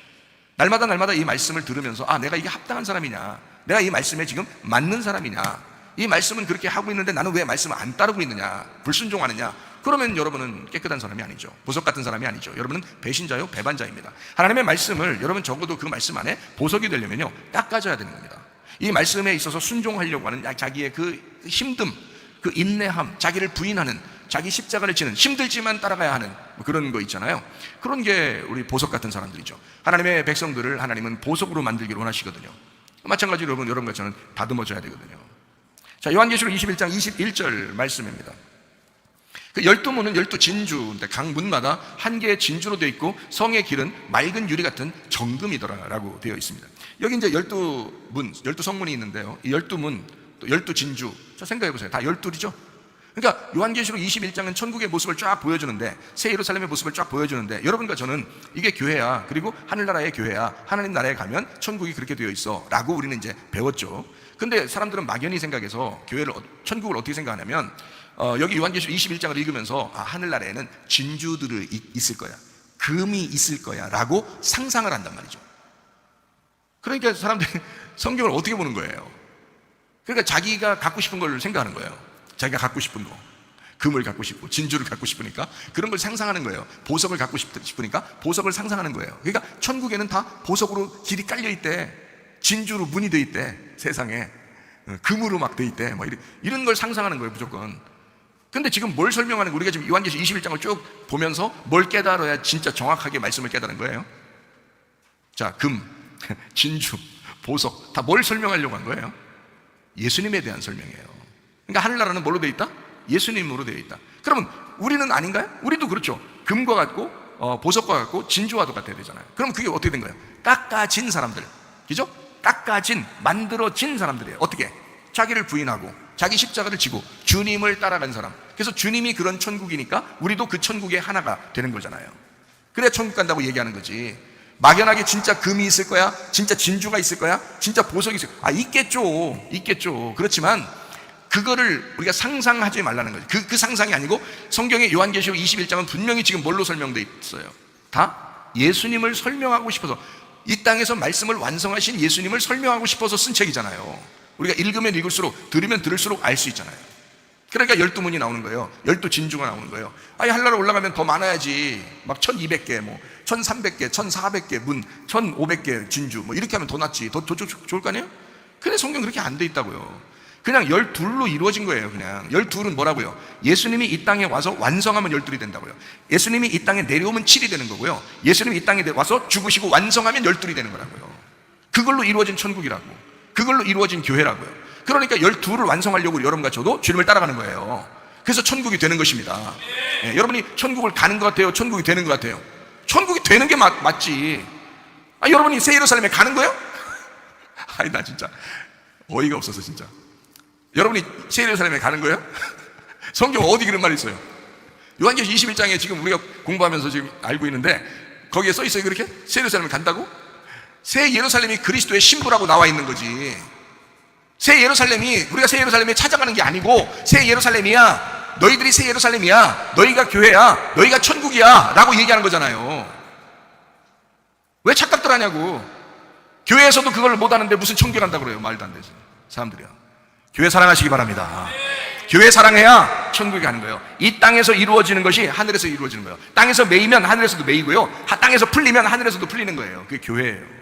날마다 이 말씀을 들으면서 내가 이게 합당한 사람이냐, 내가 이 말씀에 지금 맞는 사람이냐, 이 말씀은 그렇게 하고 있는데 나는 왜 말씀을 안 따르고 있느냐, 불순종하느냐, 그러면 여러분은 깨끗한 사람이 아니죠. 보석 같은 사람이 아니죠. 여러분은 배신자요, 배반자입니다. 하나님의 말씀을 여러분 적어도 그 말씀 안에 보석이 되려면요, 닦아져야 되는 겁니다. 이 말씀에 있어서 순종하려고 하는 자기의 그 힘듦, 그 인내함, 자기를 부인하는, 자기 십자가를 지는, 힘들지만 따라가야 하는 그런 거 있잖아요. 그런 게 우리 보석 같은 사람들이죠. 하나님의 백성들을 하나님은 보석으로 만들기를 원하시거든요. 마찬가지로 여러분과 저는 다듬어져야 되거든요. 자, 요한계시록 21장 21절 말씀입니다. 그 12문은 12진주인데 각 문마다 한 개의 진주로 되어 있고 성의 길은 맑은 유리 같은 정금이더라라고 되어 있습니다. 여기 이제 12문, 12성문이 있는데요. 이 12문, 또 12진주. 자, 생각해 보세요. 다 12이죠? 그러니까 요한계시록 21장은 천국의 모습을 쫙 보여주는데, 새 예루살렘의 모습을 쫙 보여주는데, 여러분과 저는 이게 교회야, 그리고 하늘나라의 교회야, 하나님 나라에 가면 천국이 그렇게 되어 있어 라고 우리는 이제 배웠죠. 근데 사람들은 막연히 생각해서 천국을 어떻게 생각하냐면 여기 요한계시록 21장을 읽으면서 하늘나라에는 진주들이 있을 거야, 금이 있을 거야 라고 상상을 한단 말이죠. 그러니까 사람들이 성경을 어떻게 보는 거예요? 그러니까 자기가 갖고 싶은 걸 생각하는 거예요. 자기가 갖고 싶은 거, 금을 갖고 싶고 진주를 갖고 싶으니까 그런 걸 상상하는 거예요. 보석을 갖고 싶으니까 보석을 상상하는 거예요. 그러니까 천국에는 다 보석으로 길이 깔려 있대, 진주로 문이 돼 있대, 세상에 금으로 막 돼 있대, 이런 걸 상상하는 거예요, 무조건. 근데 지금 뭘 설명하는 거예요? 우리가 지금 요한계시록 21장을 쭉 보면서 뭘 깨달아야 진짜 정확하게 말씀을 깨달은 거예요? 자, 금, 진주, 보석, 다 뭘 설명하려고 한 거예요? 예수님에 대한 설명이에요. 그러니까 하늘나라는 뭘로 되어 있다? 예수님으로 되어 있다. 그러면 우리는 아닌가요? 우리도 그렇죠. 금과 같고 보석과 같고 진주와도 같아야 되잖아요. 그럼 그게 어떻게 된 거예요? 깎아진 사람들, 그죠? 깎아진, 만들어진 사람들이에요. 어떻게? 자기를 부인하고 자기 십자가를 지고 주님을 따라간 사람. 그래서 주님이 그런 천국이니까 우리도 그 천국의 하나가 되는 거잖아요. 그래야 천국 간다고 얘기하는 거지. 막연하게 진짜 금이 있을 거야, 진짜 진주가 있을 거야, 진짜 보석이 있을 거야, 있겠죠. 그렇지만 그거를 우리가 상상하지 말라는 거죠. 그 상상이 아니고 성경의 요한계시록 21장은 분명히 지금 뭘로 설명되어 있어요? 다 예수님을 설명하고 싶어서, 이 땅에서 말씀을 완성하신 예수님을 설명하고 싶어서 쓴 책이잖아요. 우리가 읽으면 읽을수록, 들으면 들을수록 알 수 있잖아요. 그러니까 12문이 나오는 거예요. 12진주가 나오는 거예요. 아니, 한나라 올라가면 더 많아야지. 막 1200개, 뭐 1300개, 1400개 문, 1500개 진주, 뭐 이렇게 하면 더 낫지. 더 좋을 거 아니에요? 근데 성경 그렇게 안 돼 있다고요. 그냥 12로 이루어진 거예요. 그냥 12은 뭐라고요? 예수님이 이 땅에 와서 완성하면 12이 된다고요. 예수님이 이 땅에 내려오면 7이 되는 거고요. 예수님이 이 땅에 와서 죽으시고 완성하면 12이 되는 거라고요. 그걸로 이루어진 천국이라고, 그걸로 이루어진 교회라고요. 그러니까 12를 완성하려고 여러분과 저도 주님을 따라가는 거예요. 그래서 천국이 되는 것입니다. 예, 여러분이 천국을 가는 것 같아요? 천국이 되는 것 같아요? 천국이 되는 게 맞지. 여러분이 새 예루살렘에 가는 거예요? 아니, 나 진짜 어이가 없어서 진짜. 여러분이 새 예루살렘에 가는 거예요? 성경 어디 그런 말이 있어요? 요한계시록 21장에 지금 우리가 공부하면서 지금 알고 있는데, 거기에 써 있어요. 그렇게 새 예루살렘을 간다고? 새 예루살렘이 그리스도의 신부라고 나와 있는 거지. 새 예루살렘이, 우리가 새 예루살렘에 찾아가는 게 아니고, 새 예루살렘이야, 너희들이 새 예루살렘이야, 너희가 교회야, 너희가 천국이야 라고 얘기하는 거잖아요. 왜 착각들 하냐고. 교회에서도 그걸 못하는데 무슨 천국에 간다고 그래요. 말도 안 되지 사람들이야. 교회 사랑하시기 바랍니다. 교회 사랑해야 천국에 가는 거예요. 이 땅에서 이루어지는 것이 하늘에서 이루어지는 거예요. 땅에서 매이면 하늘에서도 매이고요, 땅에서 풀리면 하늘에서도 풀리는 거예요. 그게 교회예요.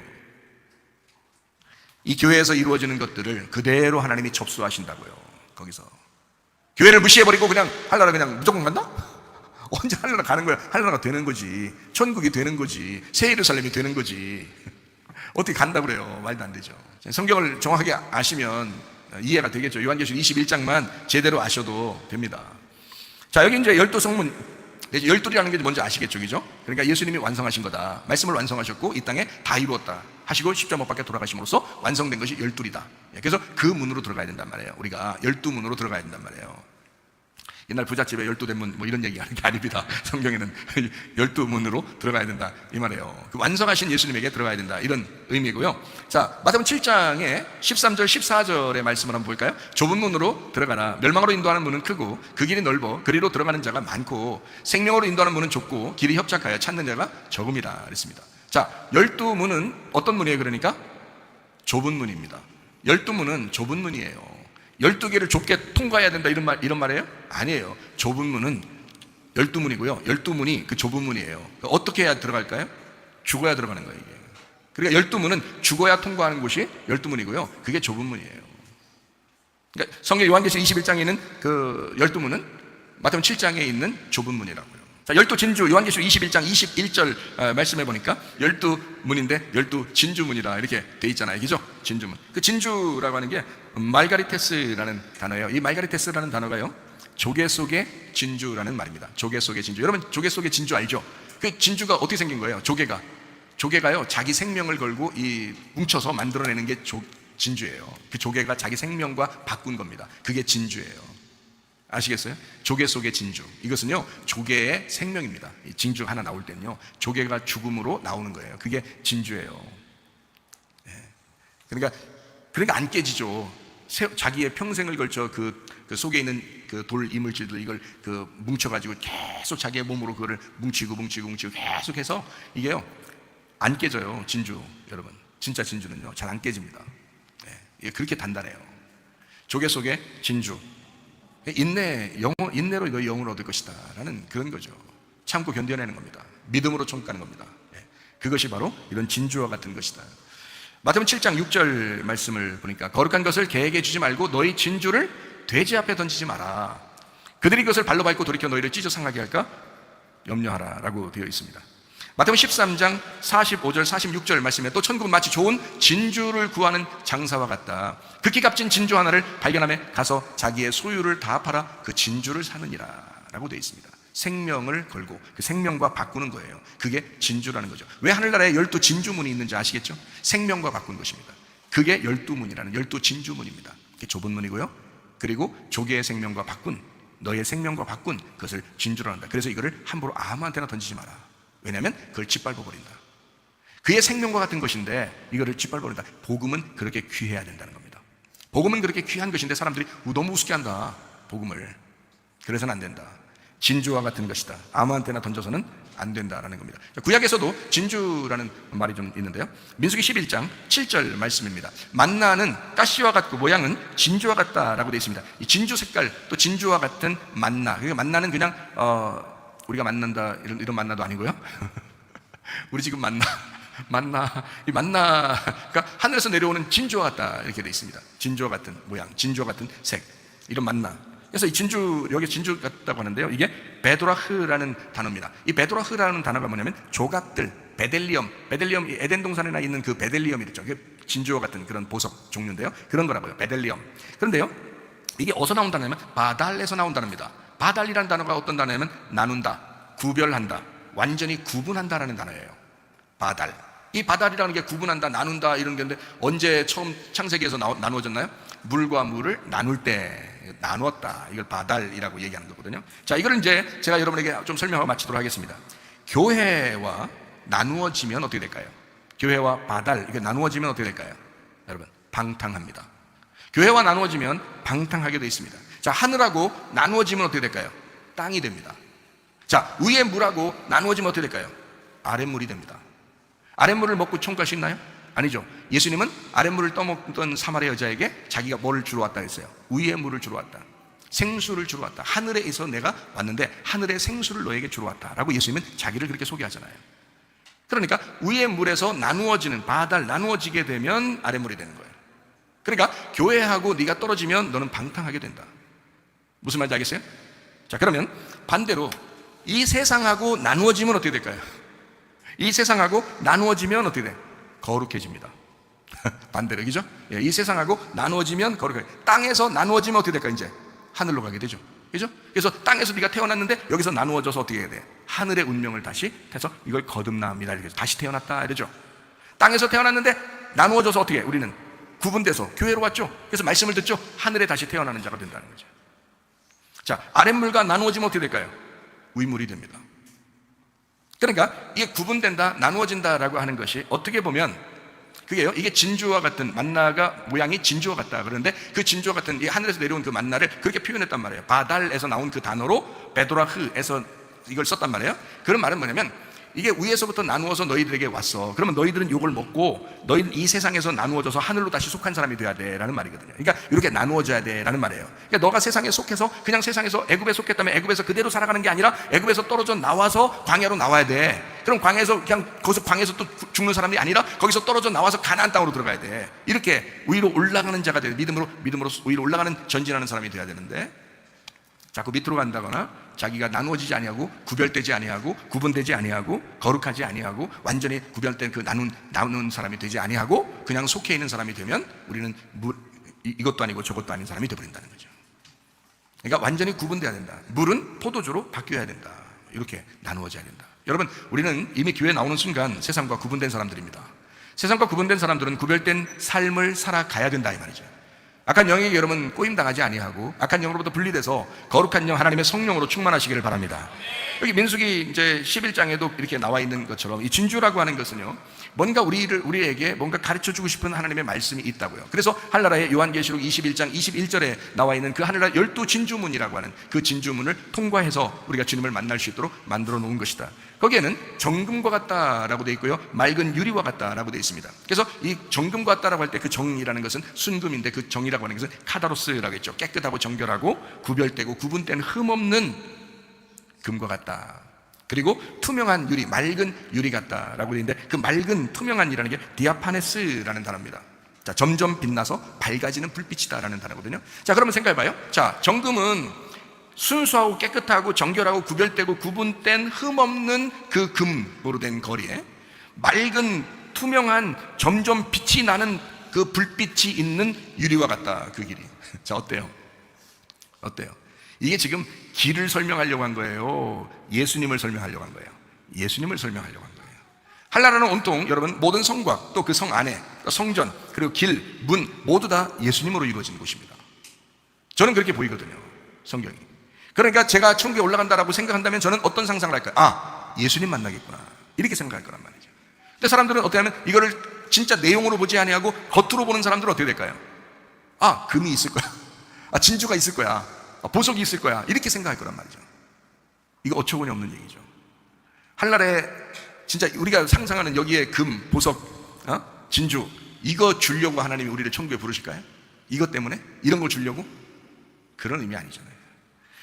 이 교회에서 이루어지는 것들을 그대로 하나님이 접수하신다고요. 거기서 교회를 무시해버리고 그냥 하늘나라 그냥 무조건 간다? 언제 하늘나라 가는 거야? 하늘나라가 되는 거지. 천국이 되는 거지. 새 예루살렘이 되는 거지. 어떻게 간다고 그래요? 말도 안 되죠. 성경을 정확하게 아시면 이해가 되겠죠. 요한계시록 21장만 제대로 아셔도 됩니다. 자, 여기 이제 12성문, 12이라는 게 뭔지 아시겠죠? 그죠? 그러니까 예수님이 완성하신 거다. 말씀을 완성하셨고 이 땅에 다 이루었다 하시고 십자가 못 박혀 돌아가심으로써 완성된 것이 12이다. 그래서 그 문으로 들어가야 된단 말이에요. 우리가 12문으로 들어가야 된단 말이에요. 옛날 부잣집에 12대문 뭐 이런 얘기 하는 게 아닙니다. 성경에는 12문으로 들어가야 된다 이 말이에요. 그 완성하신 예수님에게 들어가야 된다 이런 의미고요. 자, 마태복음 7장에 13절 14절의 말씀을 한번 볼까요? 좁은 문으로 들어가라. 멸망으로 인도하는 문은 크고 그 길이 넓어 그리로 들어가는 자가 많고 생명으로 인도하는 문은 좁고 길이 협착하여 찾는 자가 적음이라 그랬습니다. 자, 12문은 어떤 문이에요? 그러니까 좁은 문입니다. 12문은 좁은 문이에요. 12개를 좁게 통과해야 된다 이런 말이에요? 아니에요. 좁은 문은 12문이고요 12문이 그 좁은 문이에요. 어떻게 해야 들어갈까요? 죽어야 들어가는 거예요 이게. 그러니까 12문은 죽어야 통과하는 곳이 12문이고요 그게 좁은 문이에요. 그러니까 성경 요한계시록 21장에 있는 그 12문은 마태복음 7장에 있는 좁은 문이라고요. 자, 12진주 요한계시록 21장 21절 말씀해 보니까 12문인데 12진주문이라 이렇게 돼 있잖아요. 그죠? 진주문. 그 진주라고 하는 게 말가리테스라는 단어예요. 이 말가리테스라는 단어가요, 조개 속의 진주라는 말입니다. 조개 속의 진주. 여러분 조개 속의 진주 알죠? 그 진주가 어떻게 생긴 거예요? 조개가요 자기 생명을 걸고 이 뭉쳐서 만들어내는 게 진주예요. 그 조개가 자기 생명과 바꾼 겁니다. 그게 진주예요. 아시겠어요? 조개 속의 진주. 이것은요 조개의 생명입니다. 이 진주 하나 나올 때는요 조개가 죽음으로 나오는 거예요. 그게 진주예요. 그러니까 안 깨지죠. 자기의 평생을 걸쳐 그 속에 있는 그 돌 이물질들 이걸 그 뭉쳐가지고 계속 자기의 몸으로 그거를 뭉치고 계속해서 이게요 안 깨져요. 진주 여러분, 진짜 진주는요 잘 안 깨집니다. 이게 그렇게 단단해요. 조개 속의 진주. 인내로 너희 영을 얻을 것이다 라는 그런 거죠. 참고 견뎌내는 겁니다. 믿음으로 총가는 겁니다. 그것이 바로 이런 진주와 같은 것이다. 마태복음 7장 6절 말씀을 보니까 거룩한 것을 개에게 주지 말고 너희 진주를 돼지 앞에 던지지 마라. 그들이 그것을 발로 밟고 돌이켜 너희를 찢어 상하게 할까 염려하라 라고 되어 있습니다. 마태복음 13장 45절 46절 말씀에 또 천국은 마치 좋은 진주를 구하는 장사와 같다. 극히 값진 진주 하나를 발견하며 가서 자기의 소유를 다 팔아 그 진주를 사느니라 라고 되어 있습니다. 생명을 걸고 그 생명과 바꾸는 거예요. 그게 진주라는 거죠. 왜 하늘나라에 12진주문이 있는지 아시겠죠? 생명과 바꾼 것입니다. 그게 12문이라는 12진주문입니다. 그게 좁은 문이고요 그리고 조개의 생명과 바꾼, 너의 생명과 바꾼 그것을 진주라고 한다. 그래서 이거를 함부로 아무한테나 던지지 마라. 왜냐하면 그걸 짓밟아버린다. 그의 생명과 같은 것인데 이거를 짓밟아버린다. 복음은 그렇게 귀해야 된다는 겁니다. 복음은 그렇게 귀한 것인데 사람들이 너무 우습게 한다 복음을. 그래서는 안 된다. 진주와 같은 것이다. 아무한테나 던져서는 안 된다라는 겁니다. 구약에서도 진주라는 말이 좀 있는데요. 민수기 11장 7절 말씀입니다. 만나는 가시와 같고 모양은 진주와 같다라고 되어 있습니다. 이 진주 색깔 또 진주와 같은 만나. 그러니까 만나는 그냥 우리가 만난다 이런 만나도 아니고요. 우리 지금 이 만나가 하늘에서 내려오는 진주와 같다 이렇게 되어 있습니다. 진주와 같은 모양, 진주와 같은 색, 이런 만나. 그래서 이 진주, 여기 진주 같다고 하는데요, 이게 베도라흐라는 단어입니다. 이 베도라흐라는 단어가 뭐냐면 조각들, 베델리엄, 이 에덴 동산에나 있는 그 베델리엄이 있죠. 그게 진주와 같은 그런 보석 종류인데요, 그런 거라고요, 베델리엄. 그런데요, 이게 어디서 나온 단어냐면 바달에서 나온 단어입니다. 바달이라는 단어가 어떤 단어냐면 나눈다, 구별한다, 완전히 구분한다라는 단어예요. 바달. 이 바달이라는 게 구분한다, 나눈다 이런 건데 언제 처음 창세기에서 나누어졌나요? 물과 물을 나눌 때 나누었다. 이걸 바달이라고 얘기하는 거거든요. 자, 이걸 이제 제가 여러분에게 좀 설명하고 마치도록 하겠습니다. 교회와 나누어지면 어떻게 될까요? 교회와 바달, 이게 나누어지면 어떻게 될까요? 여러분, 방탕합니다. 교회와 나누어지면 방탕하게 되어 있습니다. 자, 하늘하고 나누어지면 어떻게 될까요? 땅이 됩니다. 자, 위의 물하고 나누어지면 어떻게 될까요? 아랫물이 됩니다. 아랫물을 먹고 총갈 수 있나요? 아니죠. 예수님은 아랫물을 떠먹던 사마리아 여자에게 자기가 뭐를 주러 왔다 했어요? 위의 물을 주러 왔다, 생수를 주러 왔다. 하늘에서 내가 왔는데 하늘의 생수를 너에게 주러 왔다 라고 예수님은 자기를 그렇게 소개하잖아요. 그러니까 위의 물에서 나누어지는, 바달, 나누어지게 되면 아랫물이 되는 거예요. 그러니까 교회하고 네가 떨어지면 너는 방탕하게 된다. 무슨 말인지 알겠어요? 자, 그러면 반대로 이 세상하고 나누어지면 어떻게 될까요? 이 세상하고 나누어지면 어떻게 돼? 거룩해집니다. 반대로, 그죠? 예, 이 세상하고 나누어지면 거룩해. 땅에서 나누어지면 어떻게 될까? 이제 하늘로 가게 되죠. 그죠? 그래서 땅에서 네가 태어났는데 여기서 나누어져서 어떻게 해야 돼? 하늘의 운명을 다시 해서 이걸 거듭나옵니다. 이렇게 다시 태어났다 이러죠. 땅에서 태어났는데 나누어져서 어떻게 해? 우리는 구분돼서 교회로 왔죠. 그래서 말씀을 듣죠. 하늘에 다시 태어나는 자가 된다는 거죠. 자, 아랫물과 나누어지면 어떻게 될까요? 위물이 됩니다. 그러니까 이게 구분된다, 나누어진다라고 하는 것이 어떻게 보면 그게요, 이게 진주와 같은, 만나가 모양이 진주와 같다 그러는데 그 진주와 같은 이 하늘에서 내려온 그 만나를 그렇게 표현했단 말이에요. 바달에서 나온 그 단어로 베도라흐에서 이걸 썼단 말이에요. 그런 말은 뭐냐면 이게 위에서부터 나누어서 너희들에게 왔어. 그러면 너희들은 이걸 먹고 너희는 이 세상에서 나누어져서 하늘로 다시 속한 사람이 돼야 돼 라는 말이거든요. 그러니까 이렇게 나누어져야 돼 라는 말이에요. 그러니까 너가 세상에 속해서 그냥 세상에서 애굽에 속했다면 애굽에서 그대로 살아가는 게 아니라 애굽에서 떨어져 나와서 광야로 나와야 돼. 그럼 광야에서 그냥 거기서 광야에서 또 죽는 사람이 아니라 거기서 떨어져 나와서 가나안 땅으로 들어가야 돼. 이렇게 위로 올라가는 자가 돼야 돼. 믿음으로 위로 올라가는, 전진하는 사람이 돼야 되는데 자꾸 밑으로 간다거나 자기가 나누어지지 아니하고 구별되지 아니하고 구분되지 아니하고 거룩하지 아니하고 완전히 구별된 그 나누는 사람이 되지 아니하고 그냥 속해 있는 사람이 되면 우리는 이것도 아니고 저것도 아닌 사람이 되어버린다는 거죠. 그러니까 완전히 구분돼야 된다. 물은 포도주로 바뀌어야 된다. 이렇게 나누어져야 된다. 여러분, 우리는 이미 교회에 나오는 순간 세상과 구분된 사람들입니다. 세상과 구분된 사람들은 구별된 삶을 살아가야 된다 이 말이죠. 악한 영에게 여러분 꼬임당하지 아니하고 악한 영으로부터 분리돼서 거룩한 영, 하나님의 성령으로 충만하시기를 바랍니다. 여기 민수기 이제 11장에도 이렇게 나와 있는 것처럼 이 진주라고 하는 것은요, 뭔가 우리에게 뭔가 가르쳐 주고 싶은 하나님의 말씀이 있다고요. 그래서 한나라의 요한계시록 21장 21절에 나와 있는 그 하늘나라 12진주문이라고 하는 그 진주문을 통과해서 우리가 주님을 만날 수 있도록 만들어 놓은 것이다. 거기에는 정금과 같다라고 되어 있고요, 맑은 유리와 같다라고 되어 있습니다. 그래서 이 정금과 같다라고 할 때 그 정이라는 것은 순금인데 그 정이라고 하는 것은 카다로스라고 했죠. 깨끗하고 정결하고 구별되고 구분된 흠없는 금과 같다. 그리고 투명한 유리, 맑은 유리 같다라고 되어 있는데 그 맑은 투명한이라는 게 디아파네스라는 단어입니다. 자, 점점 빛나서 밝아지는 불빛이다라는 단어거든요. 자, 그러면 생각해봐요. 자, 정금은 순수하고 깨끗하고 정결하고 구별되고 구분된 흠없는 그 금으로 된 거리에 맑은 투명한 점점 빛이 나는 그 불빛이 있는 유리와 같다. 그 길이. 자, 어때요? 이게 지금 길을 설명하려고 한 거예요? 예수님을 설명하려고 한 거예요? 예수님을 설명하려고 한 거예요. 한나라는 온통 여러분 모든 성곽 또 그 성 안에 성전 그리고 길, 문 모두 다 예수님으로 이루어진 곳입니다. 저는 그렇게 보이거든요, 성경이. 그러니까 제가 천국에 올라간다라고 생각한다면 저는 어떤 상상을 할까요? 아, 예수님 만나겠구나 이렇게 생각할 거란 말이죠. 근데 사람들은 어떻게 하면 이거를 진짜 내용으로 보지 아니하고 겉으로 보는 사람들은 어떻게 될까요? 아, 금이 있을 거야. 아, 진주가 있을 거야. 아, 보석이 있을 거야. 이렇게 생각할 거란 말이죠. 이거 어처구니 없는 얘기죠. 한날에 진짜 우리가 상상하는 여기에 금, 보석, 진주 이거 주려고 하나님이 우리를 천국에 부르실까요? 이것 때문에? 이런 걸 주려고? 그런 의미 아니잖아요.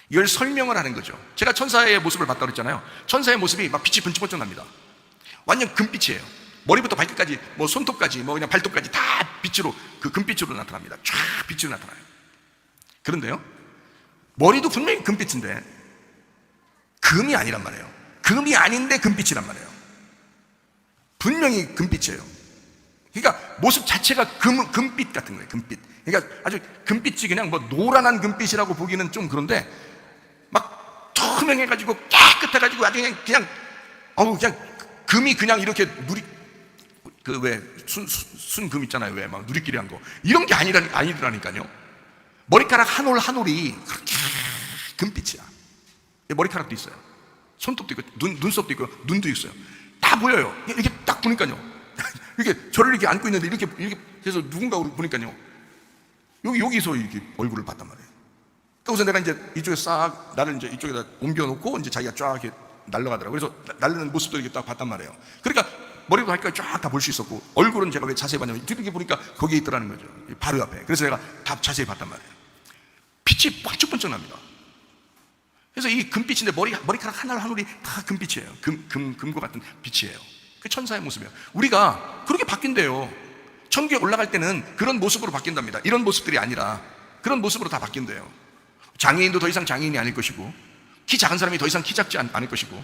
이걸 설명을 하는 거죠. 제가 천사의 모습을 봤다고 그랬잖아요. 천사의 모습이 막 빛이 번쩍번쩍 납니다. 완전 금빛이에요. 머리부터 발끝까지, 뭐 손톱까지, 뭐 그냥 발톱까지 다 빛으로, 그 금빛으로 나타납니다. 쫙 빛으로 나타나요. 그런데요, 머리도 분명히 금빛인데 금이 아니란 말이에요. 금이 아닌데 금빛이란 말이에요. 분명히 금빛이에요. 그러니까 모습 자체가 금빛 같은 거예요. 금빛. 그러니까 아주 금빛이 그냥 뭐 노란한 금빛이라고 보기는 좀 그런데 막 투명해가지고 깨끗해가지고 아주 그냥 금이 그냥 이렇게 그 왜 순금 있잖아요. 왜 막 누리끼리 한 거 이런 게 아니라니까요. 머리카락 한 올 한 올이 그렇게 금빛이야. 머리카락도 있어요. 손톱도 있고 눈썹도 있고 눈도 있어요. 다 보여요. 이렇게 딱 보니까요. 이렇게 저를 이렇게 안고 있는데 이렇게 해서 누군가 보니까요. 여기서 이렇게 얼굴을 봤단 말이에요. 그래서 내가 이제 이쪽에 싹 나를 이제 이쪽에다 옮겨놓고 이제 자기가 쫙 이렇게 날아가더라고요. 그래서 날리는 모습도 이렇게 딱 봤단 말이에요. 그러니까 머리도 발끝 쫙 다 볼 수 있었고 얼굴은 제가 왜 자세히 봤냐면 이렇게 보니까 거기에 있더라는 거죠. 바로 앞에. 그래서 제가 다 자세히 봤단 말이에요. 빛이 번쩍번쩍 납니다. 그래서 이 금빛인데 머리카락 하나 한 올이 다 금빛이에요. 금과 같은 빛이에요. 그 천사의 모습이에요. 우리가 그렇게 바뀐대요. 천국에 올라갈 때는 그런 모습으로 바뀐답니다. 이런 모습들이 아니라 그런 모습으로 다 바뀐대요. 장애인도 더 이상 장애인이 아닐 것이고, 키 작은 사람이 더 이상 키 작지 않을 것이고,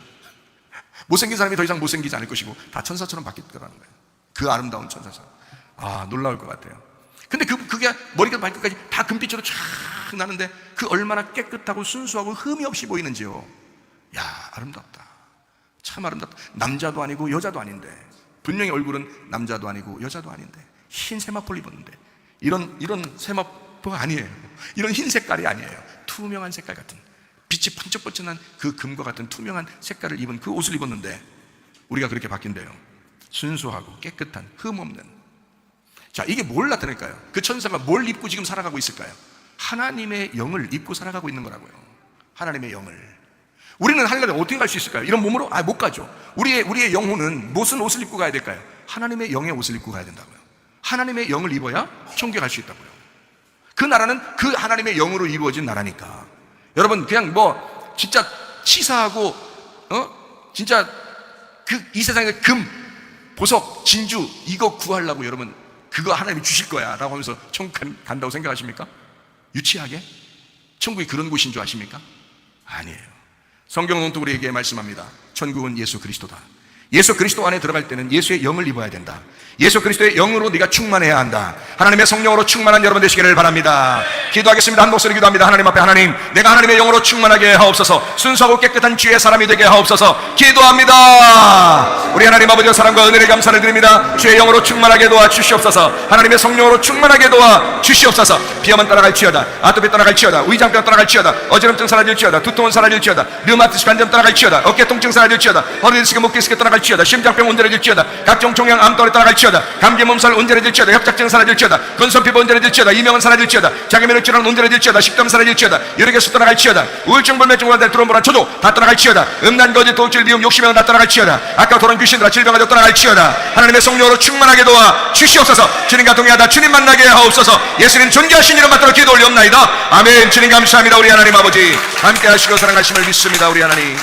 못생긴 사람이 더 이상 못생기지 않을 것이고, 다 천사처럼 바뀔 거라는 거예요. 그 아름다운 천사처럼. 놀라울 것 같아요. 근데 그게 머리가 발끝까지 다 금빛으로 쫙 나는데 그 얼마나 깨끗하고 순수하고 흠이 없이 보이는지요. 야, 아름답다. 참 아름답다. 남자도 아니고 여자도 아닌데, 분명히 얼굴은 남자도 아니고 여자도 아닌데 흰 세마포를 입었는데 이런 세마포가 아니에요. 이런 흰 색깔이 아니에요. 투명한 색깔 같은, 빛이 번쩍번쩍한 그 금과 같은 투명한 색깔을 입은 그 옷을 입었는데 우리가 그렇게 바뀐대요. 순수하고 깨끗한 흠 없는. 자, 이게 뭘 나타낼까요? 그 천사가 뭘 입고 지금 살아가고 있을까요? 하나님의 영을 입고 살아가고 있는 거라고요. 하나님의 영을. 우리는 하늘나라에 어떻게 갈 수 있을까요? 이런 몸으로? 못 가죠. 우리의 영혼은 무슨 옷을 입고 가야 될까요? 하나님의 영의 옷을 입고 가야 된다고요. 하나님의 영을 입어야 천국에 갈 수 있다고요. 그 나라는 그 하나님의 영으로 이루어진 나라니까. 여러분, 그냥 뭐 진짜 치사하고 진짜 이 세상에 금, 보석, 진주 이거 구하려고 여러분 그거 하나님이 주실 거야 라고 하면서 천국 간다고 생각하십니까? 유치하게? 천국이 그런 곳인 줄 아십니까? 아니에요. 성경은 또 우리에게 말씀합니다. 천국은 예수 그리스도다. 예수 그리스도 안에 들어갈 때는 예수의 영을 입어야 된다. 예수 그리스도의 영으로 네가 충만해야 한다. 하나님의 성령으로 충만한 여러분 되시기를 바랍니다. 기도하겠습니다. 한 목소리 기도합니다. 하나님 앞에, 하나님, 내가 하나님의 영으로 충만하게 하옵소서. 순수하고 깨끗한 주의 사람이 되게 하옵소서. 기도합니다. 우리 하나님 아버지의 사랑과 은혜를 감사를 드립니다. 주의 영으로 충만하게 도와 주시옵소서. 하나님의 성령으로 충만하게 도와 주시옵소서. 비염은 따라갈지어다, 아토피 따라갈지어다, 위장병 따라갈지어다, 어지럼증 사라질지어다, 두통은 사라질지어다, 류마티스 관절 따라갈지어다, 어깨 통증 사라질지어다, 허리 디스크, 목 디스크 따라갈지어다, 심장병 온전해질지어다, 각종 종양 암덩어리 따라갈지어다, 감기 몸살 온전해질지어다, 협착증 사라질지어다, 건선피부 온전해질지어다, 이명은 사라질지어다, 장애면역 질환 온전해질지어다, 식담 사라질지어다, 혈액에서 떠나갈지어다, 우울증 불면증과 트롬보라 초조 다 떠나갈지어다, 음란 거짓 도둑질 미움 욕심병 다 떠나갈지어다, 아까 도란 귀신들아 질병아도 떠나갈지어다. 하나님의 성령으로 충만하게 도와 주시옵소서. 주님과 동행하다 주님 만나게 하옵소서. 예수님 존귀하신 이름 받들어 기도 올리옵나이다. 아멘. 주님 감사합니다. 우리 하나님 아버지 함께 하시고 사랑하심을 믿습니다. 우리 하나님.